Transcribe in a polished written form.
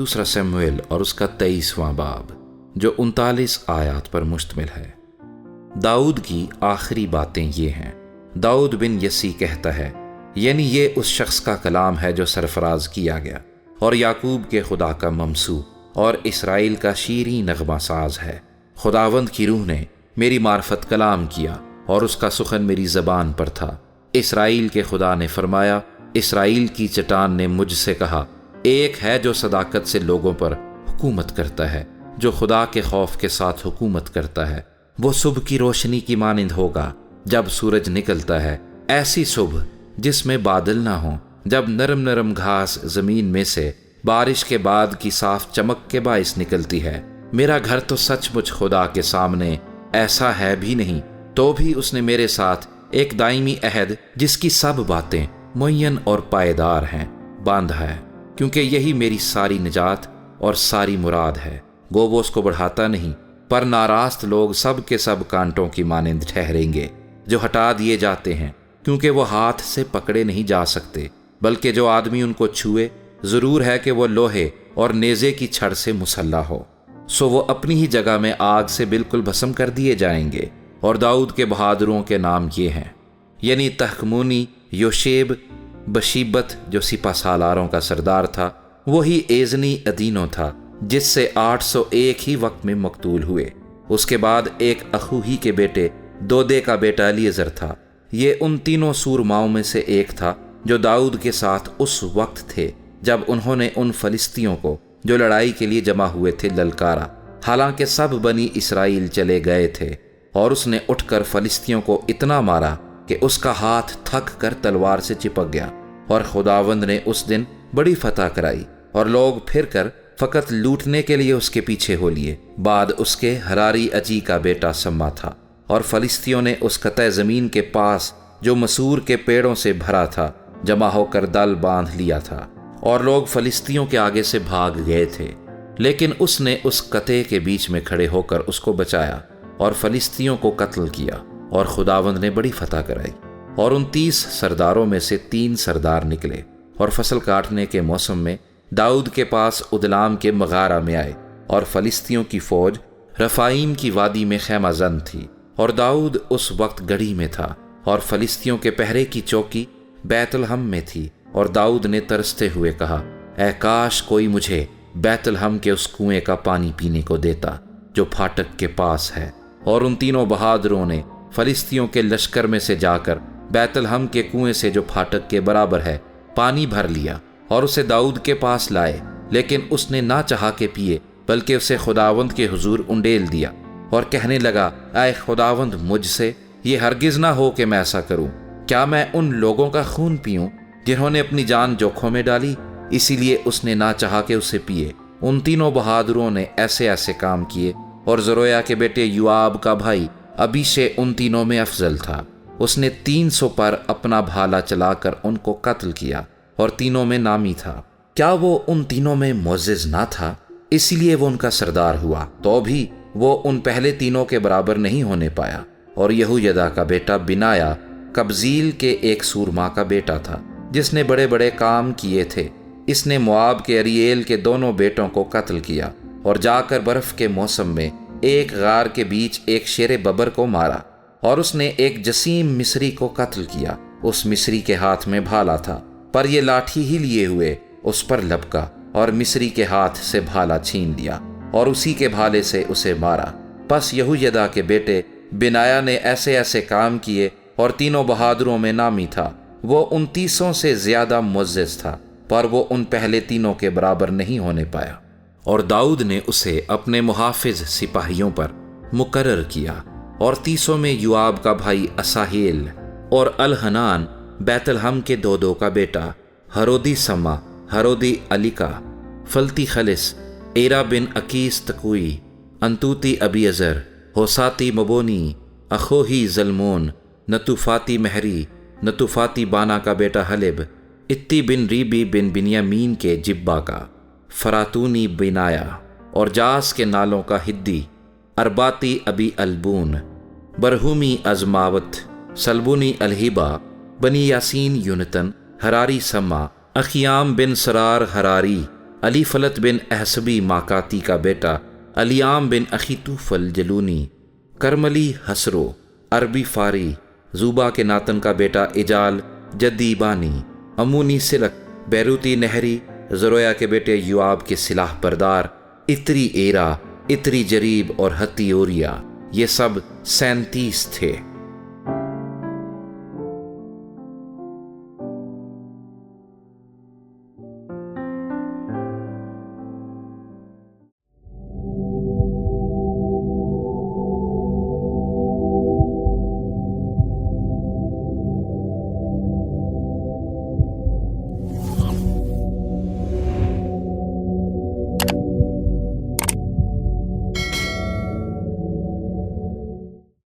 دوسرا سموئیل اور اس کا 23واں باب جو 39 آیات پر مشتمل ہے۔ داؤد کی آخری باتیں یہ ہیں۔ داؤد بن یسی کہتا ہے، یعنی یہ اس شخص کا کلام ہے جو سرفراز کیا گیا اور یعقوب کے خدا کا ممسوح اور اسرائیل کا شیریں نغمہ ساز ہے۔ خداوند کی روح نے میری معرفت کلام کیا اور اس کا سخن میری زبان پر تھا۔ اسرائیل کے خدا نے فرمایا، اسرائیل کی چٹان نے مجھ سے کہا، ایک ہے جو صداقت سے لوگوں پر حکومت کرتا ہے، جو خدا کے خوف کے ساتھ حکومت کرتا ہے۔ وہ صبح کی روشنی کی مانند ہوگا جب سورج نکلتا ہے، ایسی صبح جس میں بادل نہ ہوں، جب نرم نرم گھاس زمین میں سے بارش کے بعد کی صاف چمک کے باعث نکلتی ہے۔ میرا گھر تو سچ مچ خدا کے سامنے ایسا ہے بھی نہیں، تو بھی اس نے میرے ساتھ ایک دائمی عہد جس کی سب باتیں معین اور پائیدار ہیں باندھا ہے، کیونکہ یہی میری ساری نجات اور ساری مراد ہے۔ گو وہ اس کو بڑھاتا نہیں، پر ناراست لوگ سب کے سب کانٹوں کی مانند ٹھہریں گے جو ہٹا دیے جاتے ہیں، کیونکہ وہ ہاتھ سے پکڑے نہیں جا سکتے، بلکہ جو آدمی ان کو چھوئے ضرور ہے کہ وہ لوہے اور نیزے کی چھڑ سے مسلح ہو، سو وہ اپنی ہی جگہ میں آگ سے بالکل بھسم کر دیے جائیں گے۔ اور داؤد کے بہادروں کے نام یہ ہیں، یعنی تخمونی، یوشیب، بشیبت جو سپہ سالاروں کا سردار تھا، وہی ایزنی ادینو تھا جس سے 800 ایک ہی وقت میں مقتول ہوئے۔ اس کے بعد ایک اخو ہی کے بیٹے دودے کا بیٹا الیعزر تھا۔ یہ ان تینوں سورماؤں میں سے ایک تھا جو داؤد کے ساتھ اس وقت تھے جب انہوں نے ان فلسطینیوں کو جو لڑائی کے لیے جمع ہوئے تھے للکارا، حالانکہ سب بنی اسرائیل چلے گئے تھے۔ اور اس نے اٹھ کر فلسطینیوں کو اتنا مارا کہ اس کا ہاتھ تھک کر تلوار سے چپک گیا، اور خداوند نے اس دن بڑی فتح کرائی، اور لوگ پھر کر فقط لوٹنے کے لیے اس کے پیچھے ہو لیے۔ بعد اس کے ہراری اجی کا بیٹا سما تھا، اور فلسطینیوں نے اس قطع زمین کے پاس جو مسور کے پیڑوں سے بھرا تھا جمع ہو کر دل باندھ لیا تھا، اور لوگ فلسطینیوں کے آگے سے بھاگ گئے تھے، لیکن اس نے اس قطع کے بیچ میں کھڑے ہو کر اس کو بچایا اور فلسطینیوں کو قتل کیا، اور خداوند نے بڑی فتح کرائی۔ اور ان 30 سرداروں میں سے 3 سردار نکلے، اور فصل کاٹنے کے موسم میں داؤد کے پاس ادلام کے مغارہ میں آئے، اور فلسطینیوں کی فوج رفائیم کی وادی میں خیمہ زن تھی، اور داؤد اس وقت گڑھی میں تھا، اور فلسطینیوں کے پہرے کی چوکی بیت الحم میں تھی۔ اور داؤد نے ترستے ہوئے کہا، اے کاش کوئی مجھے بیت الحم کے اس کنویں کا پانی پینے کو دیتا جو پھاٹک کے پاس ہے۔ اور ان تینوں بہادروں نے فلسطینیوں کے لشکر میں سے جا کر بیت الحم کے کنویں سے جو پھاٹک کے برابر ہے پانی بھر لیا، اور اسے داؤد کے پاس لائے، لیکن اس نے نہ چاہا کہ پیے، بلکہ اسے خداوند کے حضور انڈیل دیا، اور کہنے لگا، اے خداوند، مجھ سے یہ ہرگز نہ ہو کہ میں ایسا کروں۔ کیا میں ان لوگوں کا خون پیوں جنہوں نے اپنی جان جوکھوں میں ڈالی؟ اسی لیے اس نے نہ چاہا کہ اسے پیے۔ ان تینوں بہادروں نے ایسے ایسے کام کیے، اور زرویا کے بیٹے یوآب کا بھائی ابیشے ان تینوں میں افضل تھا۔ اس نے 300 پر اپنا بھالا چلا کر ان کو قتل کیا، اور تینوں میں نامی تھا۔ کیا وہ ان تینوں میں معزز نہ تھا؟ اسی لیے وہ ان کا سردار ہوا، تو بھی وہ ان پہلے تینوں کے برابر نہیں ہونے پایا۔ اور یہویدا کا بیٹا بنایا قبزیل کے ایک سورما کا بیٹا تھا جس نے بڑے بڑے کام کیے تھے۔ اس نے مواب کے اریل کے دونوں بیٹوں کو قتل کیا، اور جا کر برف کے موسم میں ایک غار کے بیچ ایک شیر ببر کو مارا۔ اور اس نے ایک جسیم مصری کو قتل کیا، اس مصری کے ہاتھ میں بھالا تھا، پر یہ لاٹھی ہی لیے ہوئے اس پر لپکا، اور مصری کے ہاتھ سے بھالا چھین لیا، اور اسی کے بھالے سے اسے مارا۔ پس یہویدا کے بیٹے بنایا نے ایسے ایسے کام کیے، اور تینوں بہادروں میں نامی تھا۔ وہ ان 30 سے زیادہ معزز تھا، پر وہ ان پہلے تینوں کے برابر نہیں ہونے پایا۔ اور داؤد نے اسے اپنے محافظ سپاہیوں پر مقرر کیا، اور 30 میں یوآب کا بھائی اساہیل، اور الحنان بیت الحم کے دودو کا بیٹا، ہرودی سما، ہرودی علیکا، فلتی خلس، ایرا بن اکیس تکوئی، انتوتی ابیعزر، ہوساتی مبونی، اخوہی زلمون، نتوفاتی مہری، نتوفاتی بانا کا بیٹا حلب، اتی بن ریبی بن بنیامین کے جبا کا، فراتونی بنایا، اور جاس کے نالوں کا ہدی، ارباتی ابی البون، برہومی ازماوت، سلبونی الہیبا، بنی یاسین یونتن، ہراری سما، اخیام بن سرار ہراری، علی فلت بن احسبی ماکاتی کا بیٹا، علیام بن اخیتوف الجلونی، کرملی حسرو عربی فاری، زوبا کے ناتن کا بیٹا اجال جدی بانی، امونی سلک بیروتی نہری، زرویا کے بیٹے یوآب کے سلاح بردار، اتری ایرا، اتری جریب اور ہتی اوریا، یہ سب 37 تھے۔